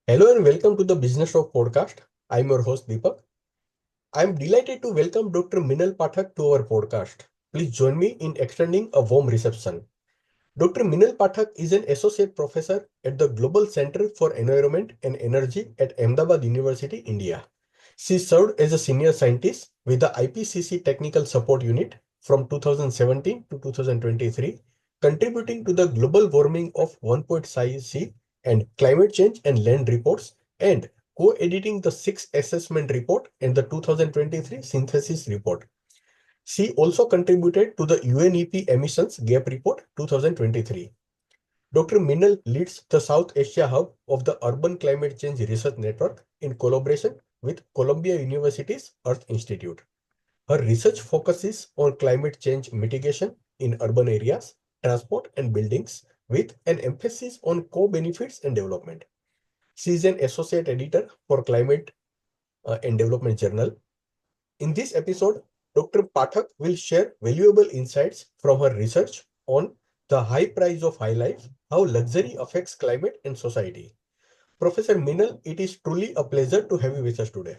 Hello and welcome to the Business of Podcast. I'm your host Deepak. I'm delighted to welcome Dr. Minal Pathak to our podcast. Please join me in extending a warm reception. Dr. Minal Pathak is an associate professor at the Global Center for Environment and Energy at Ahmedabad University, India. She served as a senior scientist with the IPCC Technical Support Unit from 2017 to 2023, contributing to the global warming of 1.5 C and climate change and land reports, and co-editing the sixth assessment report and the 2023 synthesis report. She also contributed to the UNEP Emissions Gap Report 2023. Dr. Minal leads the South Asia Hub of the Urban Climate Change Research Network in collaboration with Columbia University's Earth Institute. Her research focuses on climate change mitigation in urban areas, transport and buildings, with an emphasis on co-benefits and development. She is an associate editor for Climate and Development Journal. In this episode, Dr. Pathak will share valuable insights from her research on the high price of high life, how luxury affects climate and society. Professor Minal, it is truly a pleasure to have you with us today.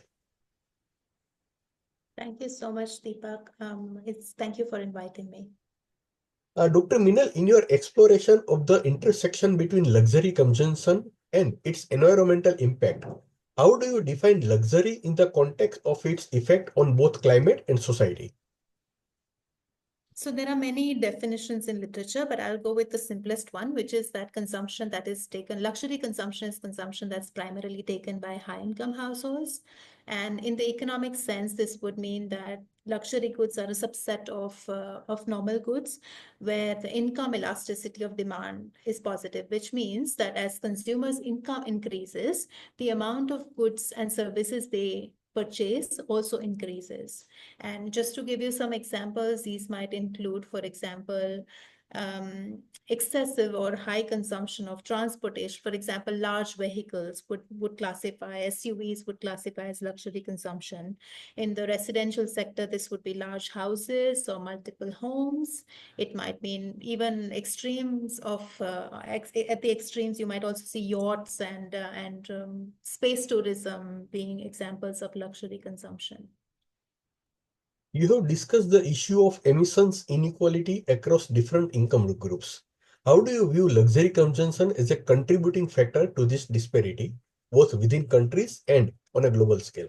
Thank you so much, Deepak. Thank you for inviting me. Dr. Minal, in your exploration of the intersection between luxury consumption and its environmental impact, how do you define luxury in the context of its effect on both climate and society? So there are many definitions in literature, but I'll go with the simplest one, which is that consumption that is taken, luxury consumption is consumption that's primarily taken by high-income households. And in the economic sense, this would mean that luxury goods are a subset of normal goods, where the income elasticity of demand is positive, which means that as consumers' income increases, the amount of goods and services they purchase also increases. And just to give you some examples, these might include, for example, excessive or high consumption of transportation. For example, large vehicles would classify, SUVs would classify as luxury consumption. In the residential sector, this would be large houses or multiple homes. It might mean even extremes of, at the extremes, you might also see yachts and space tourism being examples of luxury consumption. You have discussed the issue of emissions inequality across different income groups. How do you view luxury consumption as a contributing factor to this disparity, both within countries and on a global scale?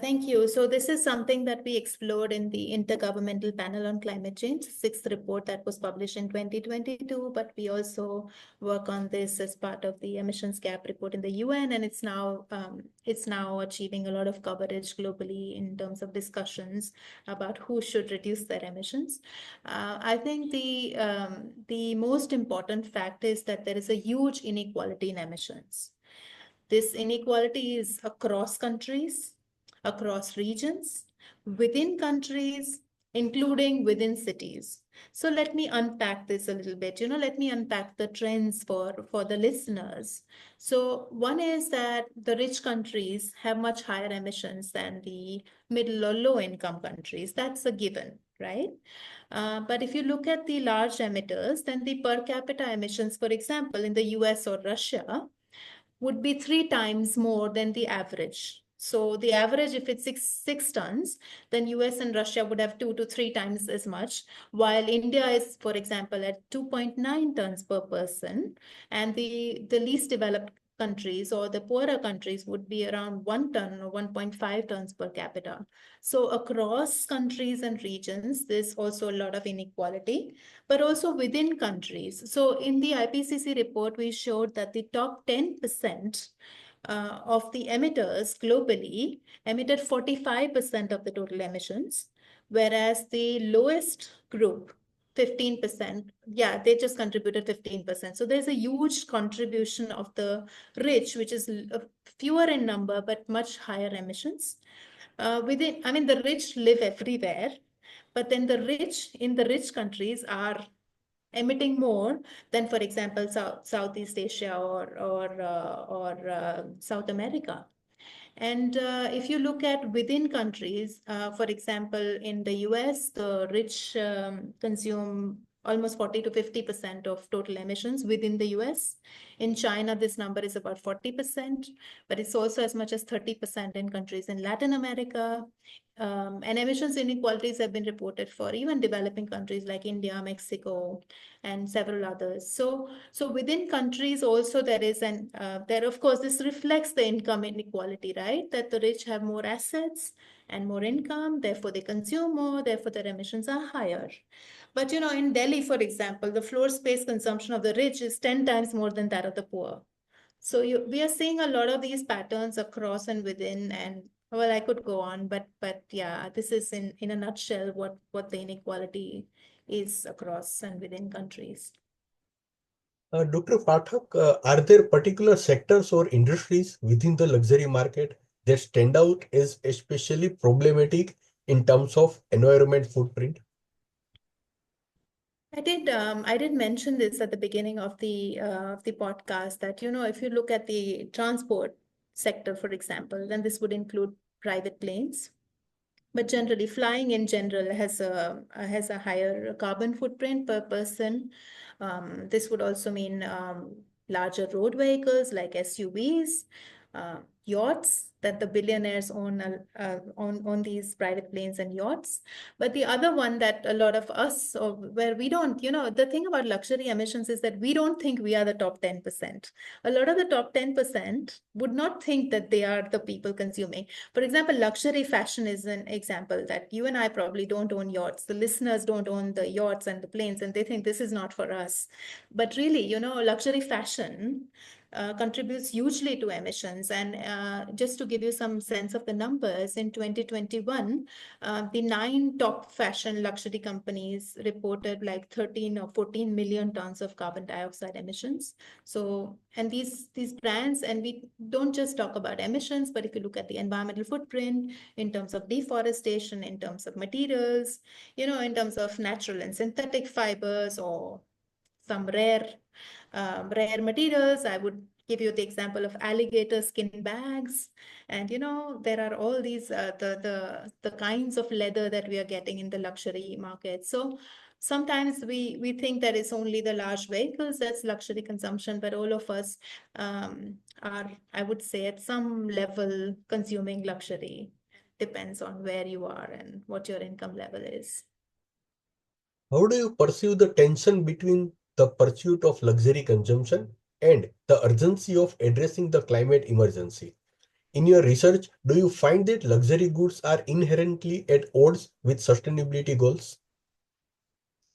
Thank you. So this is something that we explored in the Intergovernmental Panel on Climate Change, sixth report that was published in 2022, but we also work on this as part of the Emissions Gap Report in the UN, and it's now achieving a lot of coverage globally in terms of discussions about who should reduce their emissions. I think the most important fact is that there is a huge inequality in emissions. This inequality is across countries, across regions, within countries, including within cities. So let me unpack this a little bit. Let me unpack the trends for the listeners. So one is that the rich countries have much higher emissions than the middle or low income countries. That's a given, right? But if you look at the large emitters, then the per capita emissions, for example, in the US or Russia, would be 3 times more than the average. So the average, if it's six tons, then US and Russia would have 2 to 3 times as much, while India is, for example, at 2.9 tons per person, and the least developed countries or the poorer countries would be around 1 ton or 1.5 tons per capita. So across countries and regions, there's also a lot of inequality, but also within countries. So in the IPCC report, we showed that the top 10% of the emitters globally emitted 45% of the total emissions, whereas the lowest group, 15%, yeah, they just contributed 15%. So there's a huge contribution of the rich, which is fewer in number, but much higher emissions. The rich live everywhere, but then the rich in the rich countries are emitting more than, for example, Southeast Asia or South America. And if you look at within countries, for example, in the US, the rich consume almost 40 to 50% of total emissions within the US. In China, this number is about 40%, but it's also as much as 30% in countries in Latin America. And emissions inequalities have been reported for even developing countries like India, Mexico, and several others. So within countries also there is there of course this reflects the income inequality, right? That the rich have more assets and more income, therefore they consume more, therefore their emissions are higher. But in Delhi, for example, the floor space consumption of the rich is 10 times more than that of the poor. So we are seeing a lot of these patterns across and within, and well, I could go on, but yeah, this is in a nutshell what the inequality is across and within countries. Dr. Pathak, are there particular sectors or industries within the luxury market that stand out as especially problematic in terms of environment footprint? I did mention this at the beginning of the podcast that if you look at the transport sector, for example, then this would include private planes. But generally, flying in general has a higher carbon footprint per person. This would also mean larger road vehicles like SUVs, yachts that the billionaires own these private planes and yachts. But the other one that a lot of us, or where we don't, the thing about luxury emissions is that we don't think we are the top 10%. A lot of the top 10% would not think that they are the people consuming. For example, luxury fashion is an example that you and I probably don't own yachts. The listeners don't own the yachts and the planes, and they think this is not for us. But really, luxury fashion contributes hugely to emissions. And just to give you some sense of the numbers, in 2021, the 9 top fashion luxury companies reported like 13 or 14 million tons of carbon dioxide emissions. So, and these brands, and we don't just talk about emissions, but if you look at the environmental footprint in terms of deforestation, in terms of materials, in terms of natural and synthetic fibers, or some rare materials. I would give you the example of alligator skin bags. And there are all these the kinds of leather that we are getting in the luxury market. So sometimes we think that it's only the large vehicles that's luxury consumption, but all of us are, I would say, at some level consuming luxury. Depends on where you are and what your income level is. How do you perceive the tension between the pursuit of luxury consumption and the urgency of addressing the climate emergency? In your research, do you find that luxury goods are inherently at odds with sustainability goals?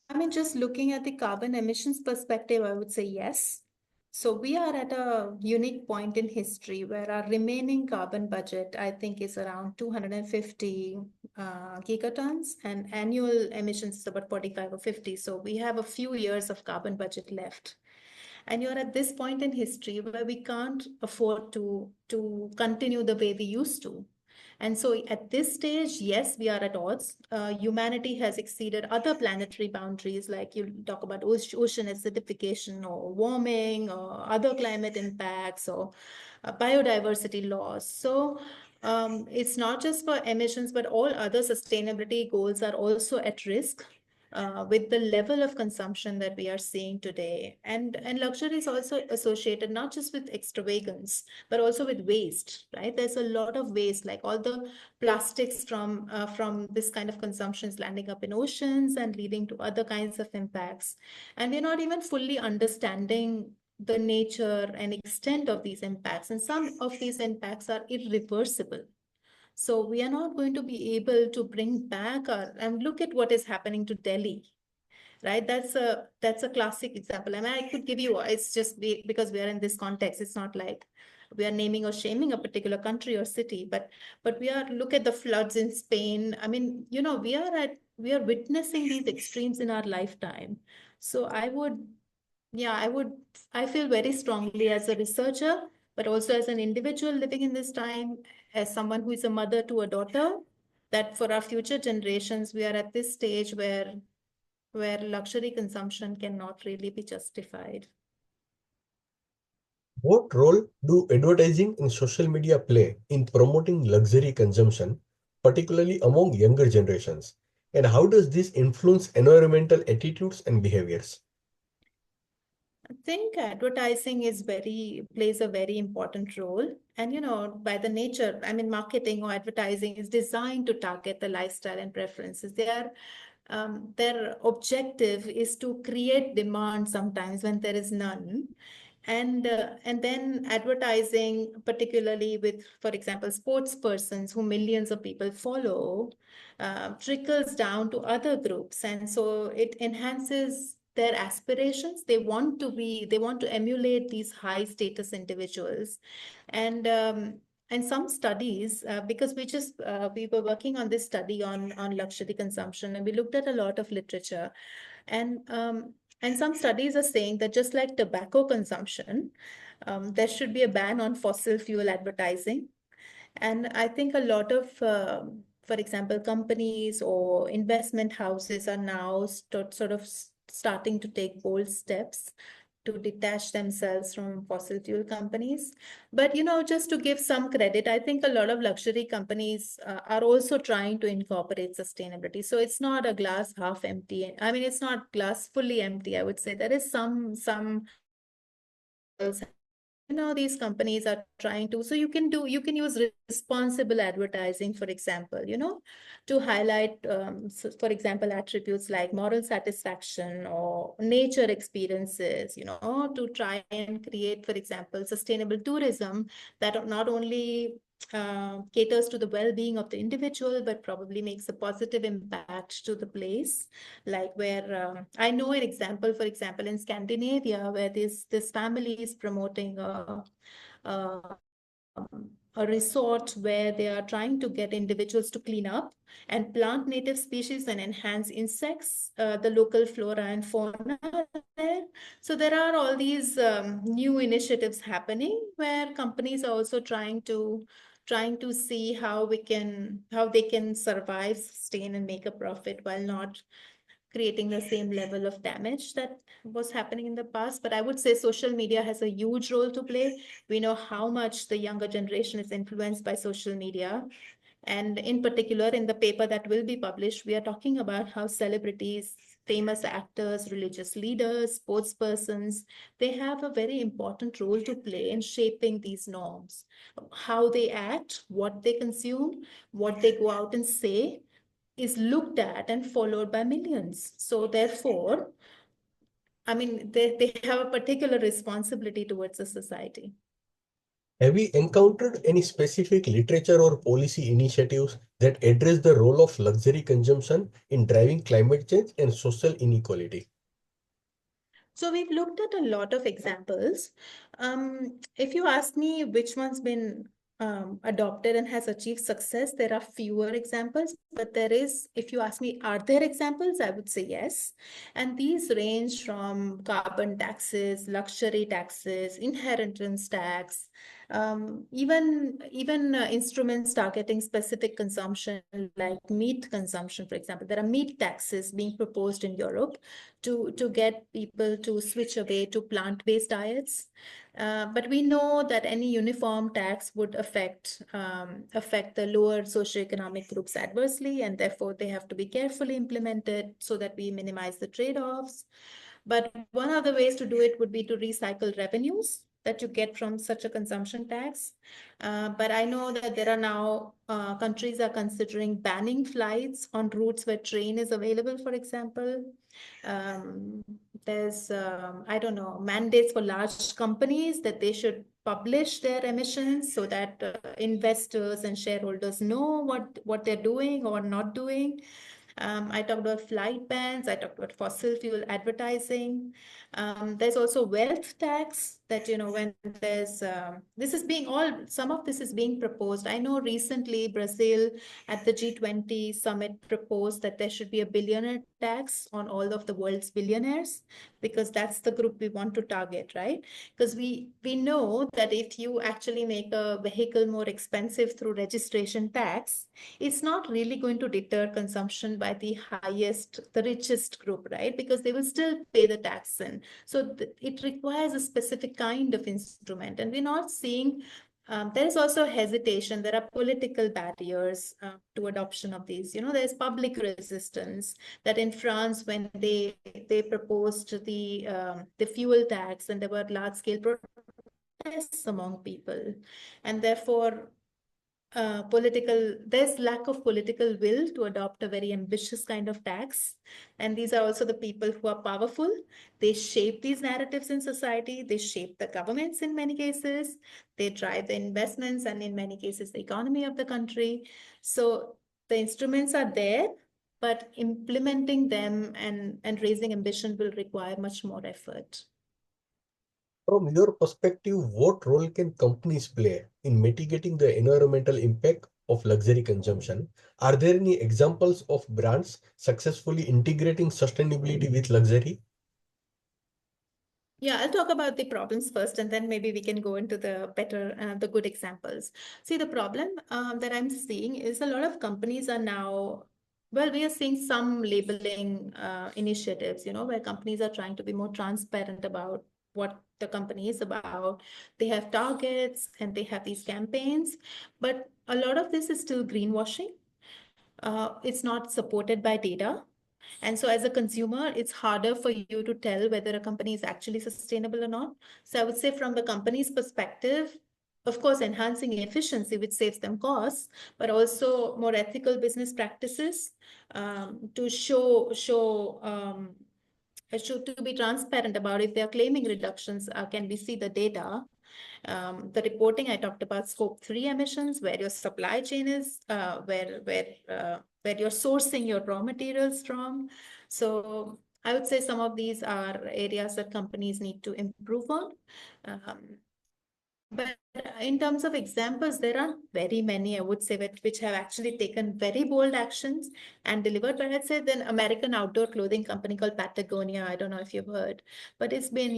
I mean, just looking at the carbon emissions perspective, I would say yes. So we are at a unique point in history where our remaining carbon budget, I think, is around 250 gigatons, and annual emissions is about 45 or 50. So we have a few years of carbon budget left. And you're at this point in history where we can't afford to continue the way we used to. And so at this stage, yes, we are at odds. Humanity has exceeded other planetary boundaries, like you talk about ocean acidification or warming or other climate impacts or biodiversity loss. So it's not just for emissions, but all other sustainability goals are also at risk with the level of consumption that we are seeing today. And luxury is also associated not just with extravagance, but also with waste, right? There's a lot of waste, like all the plastics from this kind of consumption is landing up in oceans and leading to other kinds of impacts. And we're not even fully understanding the nature and extent of these impacts. And some of these impacts are irreversible. So we are not going to be able to bring back and look at what is happening to Delhi, right? That's a classic example. I mean, I could give you, it's just because we are in this context. It's not like we are naming or shaming a particular country or city, but look at the floods in Spain. I mean, we are witnessing these extremes in our lifetime. So I feel very strongly as a researcher, but also as an individual living in this time, as someone who is a mother to a daughter, that for our future generations, we are at this stage where luxury consumption cannot really be justified. What role do advertising and social media play in promoting luxury consumption, particularly among younger generations? And how does this influence environmental attitudes and behaviors? I think advertising plays a very important role. And by the nature, I mean, marketing or advertising is designed to target the lifestyle and preferences. Their objective is to create demand sometimes when there is none. And then advertising, particularly with, for example, sports persons who millions of people follow, trickles down to other groups. And so it enhances their aspirations. They want to emulate these high status individuals. And some studies, because we were working on this study on luxury consumption, and we looked at a lot of literature, and um, and some studies are saying that just like tobacco consumption, there should be a ban on fossil fuel advertising. And I think a lot of, for example, companies or investment houses are now starting to take bold steps to detach themselves from fossil fuel companies. But, just to give some credit, I think a lot of luxury companies are also trying to incorporate sustainability. So it's not a glass half empty. I mean, it's not glass fully empty, I would say. There is some signals happening. These companies are trying to, so you can use responsible advertising, for example, to highlight, so for example, attributes like moral satisfaction or nature experiences, to try and create, for example, sustainable tourism that not only caters to the well-being of the individual, but probably makes a positive impact to the place. Like where I know an example, for example, in Scandinavia, where this family is promoting a, a resort where they are trying to get individuals to clean up and plant native species and enhance insects, the local flora and fauna there. So there are all these new initiatives happening where companies are also trying to see how they can survive, sustain, and make a profit while not creating the same level of damage that was happening in the past. But I would say social media has a huge role to play. We know how much the younger generation is influenced by social media. And in particular, in the paper that will be published, we are talking about how celebrities, famous actors, religious leaders, sports persons, they have a very important role to play in shaping these norms. How they act, what they consume, what they go out and say is looked at and followed by millions. So therefore, I mean, they have a particular responsibility towards the society. Have we encountered any specific literature or policy initiatives that address the role of luxury consumption in driving climate change and social inequality? So we've looked at a lot of examples. If you ask me which one's been adopted and has achieved success, there are fewer examples, but there is, if you ask me, are there examples? I would say yes. And these range from carbon taxes, luxury taxes, inheritance tax, even instruments targeting specific consumption like meat consumption, for example. There are meat taxes being proposed in Europe to get people to switch away to plant-based diets. But we know that any uniform tax would affect the lower socioeconomic groups adversely, and therefore they have to be carefully implemented so that we minimize the trade-offs. But one of the ways to do it would be to recycle revenues that you get from such a consumption tax. But I know that there are now countries are considering banning flights on routes where train is available, for example. Um, there's, I don't know, mandates for large companies that they should publish their emissions so that investors and shareholders know what they're doing or not doing. I talked about flight bans. I talked about fossil fuel advertising. There's also wealth tax that, when some of this is being proposed. I know recently Brazil at the G20 summit proposed that there should be a billionaire tax on all of the world's billionaires, because that's the group we want to target, right? Because we know that if you actually make a vehicle more expensive through registration tax, it's not really going to deter consumption by the richest group, right? Because they will still pay the tax in. So it requires a specific kind of instrument. And we're not seeing There is also hesitation. There are political barriers to adoption of these. There's public resistance that in France, when they proposed the fuel tax, and there were large scale protests among people, and therefore there's lack of political will to adopt a very ambitious kind of tax. And these are also the people who are powerful. They shape these narratives in society. They shape the governments in many cases. They drive the investments and in many cases the economy of the country. So the instruments are there, but implementing them and raising ambition will require much more effort. From your perspective, what role can companies play in mitigating the environmental impact of luxury consumption? Are there any examples of brands successfully integrating sustainability with luxury? Yeah, I'll talk about the problems first, and then maybe we can go into the good examples. See, the problem that I'm seeing is a lot of companies are now, well, we are seeing some labeling initiatives, where companies are trying to be more transparent about what the company is about. They have targets and they have these campaigns, but a lot of this is still greenwashing. It's not supported by data. And so as a consumer, it's harder for you to tell whether a company is actually sustainable or not. So I would say from the company's perspective, of course, enhancing efficiency, which saves them costs, but also more ethical business practices to to be transparent about if they are claiming reductions, can we see the data? The reporting I talked about, scope 3 emissions, where your supply chain is, where you're sourcing your raw materials from. So I would say some of these are areas that companies need to improve on. But in terms of examples, there are very many, I would say, which have actually taken very bold actions and delivered. But I'd say then American outdoor clothing company called Patagonia, I don't know if you've heard, but it's been,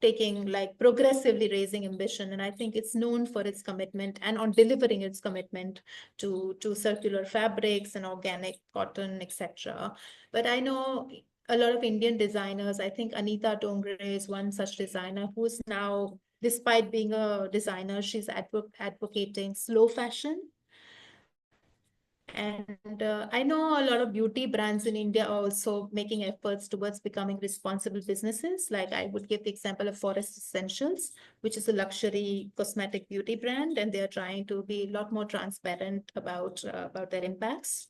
taking like progressively raising ambition. And I think it's known for its commitment and on delivering its commitment to circular fabrics and organic cotton, etc. But I know a lot of Indian designers, I think Anita Dongre is one such designer who's now, despite being a designer, she's advocating slow fashion. And I know a lot of beauty brands in India are also making efforts towards becoming responsible businesses. Like I would give the example of Forest Essentials, which is a luxury cosmetic beauty brand, and they are trying to be a lot more transparent about their impacts.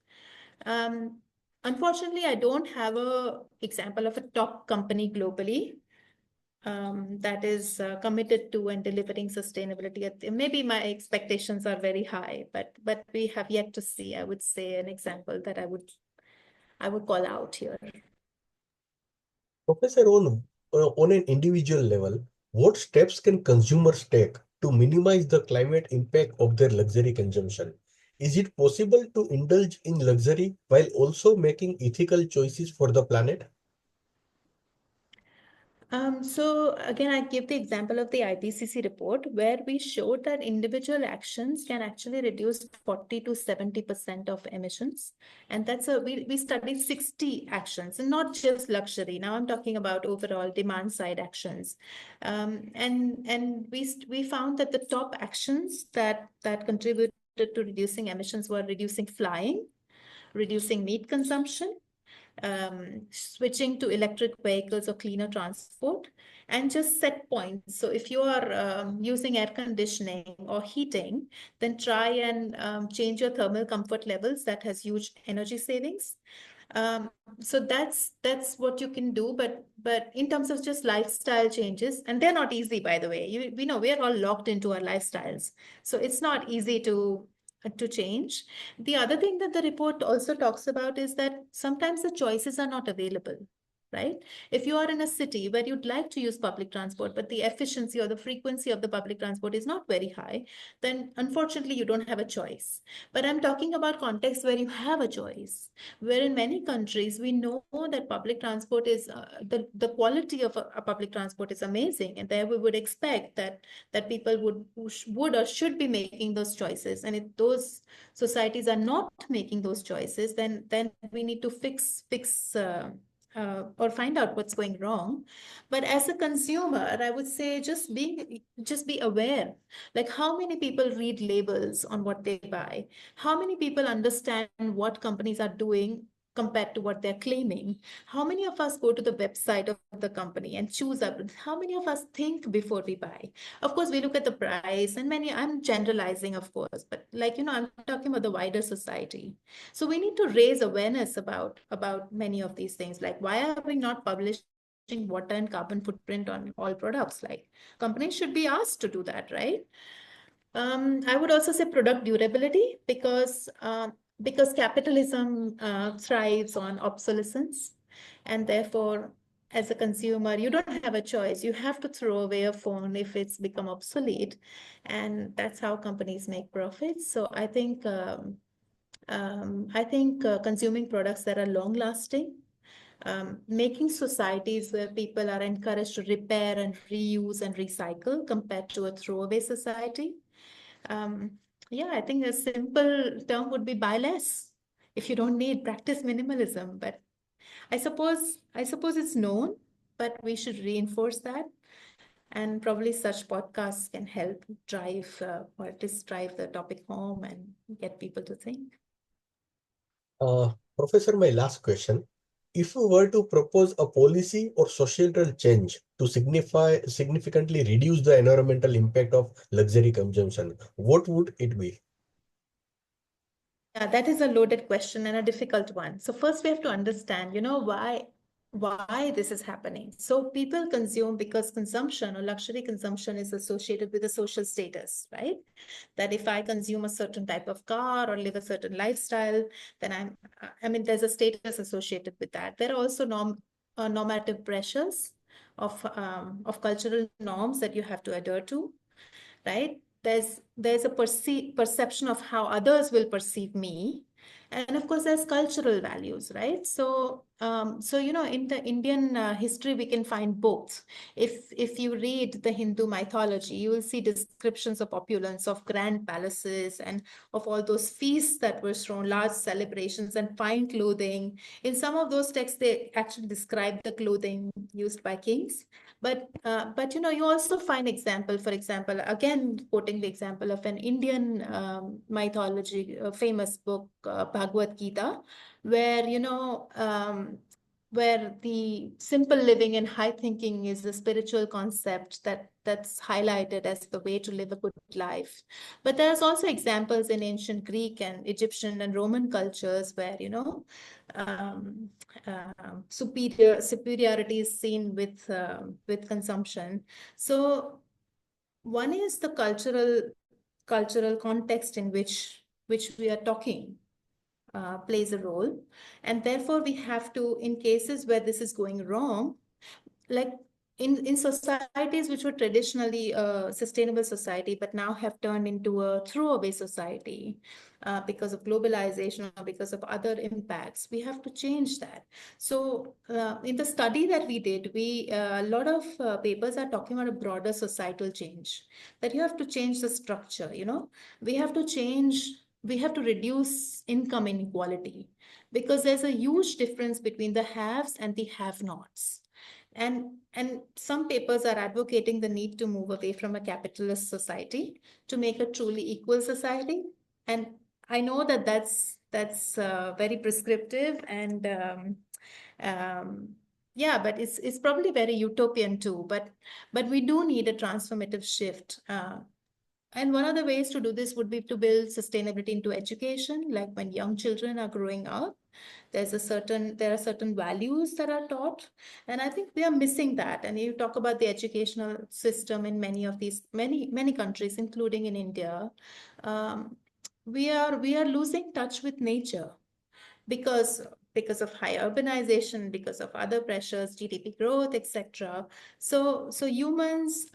Um, Unfortunately, I don't have a example of a top company globally that is committed to and delivering sustainability. Maybe my expectations are very high, but we have yet to see, I would say, an example that I would call out here. Professor, on an individual level, what steps can consumers take to minimize the climate impact of their luxury consumption? Is it possible to indulge in luxury while also making ethical choices for the planet? So again, I give the example of the IPCC report where we showed that individual actions can actually reduce 40 to 70% of emissions. And we studied 60 actions and not just luxury. Now I'm talking about overall demand side actions. And we found that the top actions that contributed to reducing emissions were reducing flying, reducing meat consumption, switching to electric vehicles or cleaner transport, and just set points. So if you are using air conditioning or heating, then try and change your thermal comfort levels. That has huge energy savings. Um, so that's what you can do. But in terms of just lifestyle changes, and they're not easy, by the way. We know we are all locked into our lifestyles, so it's not easy to change. The other thing that the report also talks about is that sometimes the choices are not available, right? If you are in a city where you'd like to use public transport, but the efficiency or the frequency of the public transport is not very high, then unfortunately you don't have a choice. But I'm talking about contexts where you have a choice, where in many countries we know that public transport is the quality of a public transport is amazing, and there we would expect that people would or should be making those choices. And if those societies are not making those choices, then we need to or find out what's going wrong. But as a consumer, I would say just be aware. Like, how many people read labels on what they buy? How many people understand what companies are doing compared to what they're claiming? How many of us go to the website of the company and choose up? How many of us think before we buy? Of course, we look at the price, and I'm generalizing, of course, but like, I'm talking about the wider society. So we need to raise awareness about many of these things. Like, why are we not publishing water and carbon footprint on all products? Like, companies should be asked to do that, right? I would also say product durability, because capitalism thrives on obsolescence, and therefore, as a consumer, you don't have a choice. You have to throw away a phone if it's become obsolete, and that's how companies make profits. So I think consuming products that are long lasting, making societies where people are encouraged to repair and reuse and recycle compared to a throwaway society. Um, yeah, I think a simple term would be buy less. If you don't need, practice minimalism. But I suppose it's known, but we should reinforce that. And probably such podcasts can help or at least drive the topic home and get people to think. Professor, my last question. If you were to propose a policy or societal change to significantly reduce the environmental impact of luxury consumption, what would it be? Yeah, that is a loaded question and a difficult one. So first we have to understand, why this is happening. So people consume because consumption or luxury consumption is associated with a social status, right? That if I consume a certain type of car or live a certain lifestyle, then there's a status associated with that. There are also normative pressures of cultural norms that you have to adhere to, right? There's a perception of how others will perceive me, and of course there's cultural values, right? So in the Indian history we can find both. If you read the Hindu mythology, you will see descriptions of opulence, of grand palaces, and of all those feasts that were thrown, large celebrations and fine clothing. In some of those texts they actually describe the clothing used by kings. But you also find example, for example, again quoting the example of an Indian mythology, a famous book, Bhagavad Gita, where where the simple living and high thinking is a spiritual concept that's highlighted as the way to live a good life. But there's also examples in ancient Greek and Egyptian and Roman cultures where um, superiority is seen with consumption. So one is the cultural context in which we are talking plays a role, and therefore we have to, in cases where this is going wrong, like in societies which were traditionally a sustainable society but now have turned into a throwaway society because of globalization or because of other impacts, we have to change that. So in the study that we did, we a lot of papers are talking about a broader societal change, that you have to change the structure. We have to change, we have to reduce income inequality, because there's a huge difference between the haves and the have-nots. And some papers are advocating the need to move away from a capitalist society to make a truly equal society. And I know that that's very prescriptive, and um, yeah, but it's probably very utopian too. But we do need a transformative shift. And one of the ways to do this would be to build sustainability into education, like when young children are growing up, there are certain values that are taught, and I think we are missing that. And you talk about the educational system in many countries, including in India. um, we are losing touch with nature, because of high urbanization, because of other pressures, GDP growth, etc. So humans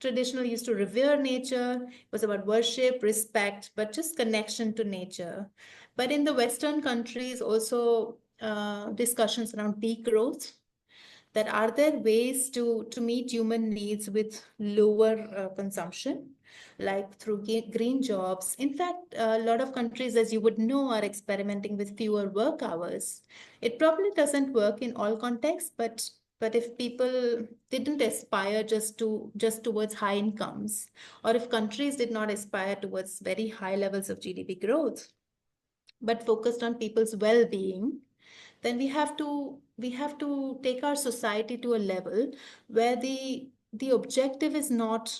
traditionally used to revere nature. It was about worship, respect, but just connection to nature. But in the Western countries, also discussions around degrowth, that are there ways to meet human needs with lower consumption. like through green jobs. In fact, a lot of countries, as you would know, are experimenting with fewer work hours. It probably doesn't work in all contexts, but if people didn't aspire just towards high incomes, or if countries did not aspire towards very high levels of GDP growth, but focused on people's well-being, then we have to take our society to a level where the objective is not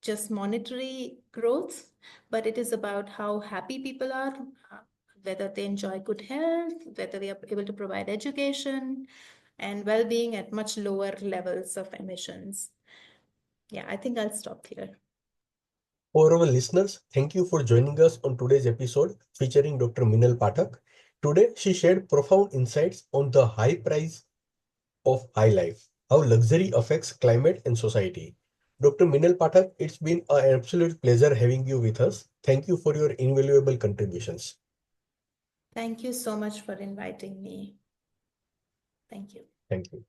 just monetary growth, but it is about how happy people are, uh, whether they enjoy good health, whether we are able to provide education and well-being at much lower levels of emissions. Yeah, I think I'll stop here. For our listeners, thank you for joining us on today's episode featuring Dr. Minal Pathak. Today, she shared profound insights on the high price of high life, how luxury affects climate and society. Dr. Minal Pathak, it's been an absolute pleasure having you with us. Thank you for your invaluable contributions. Thank you so much for inviting me. Thank you. Thank you.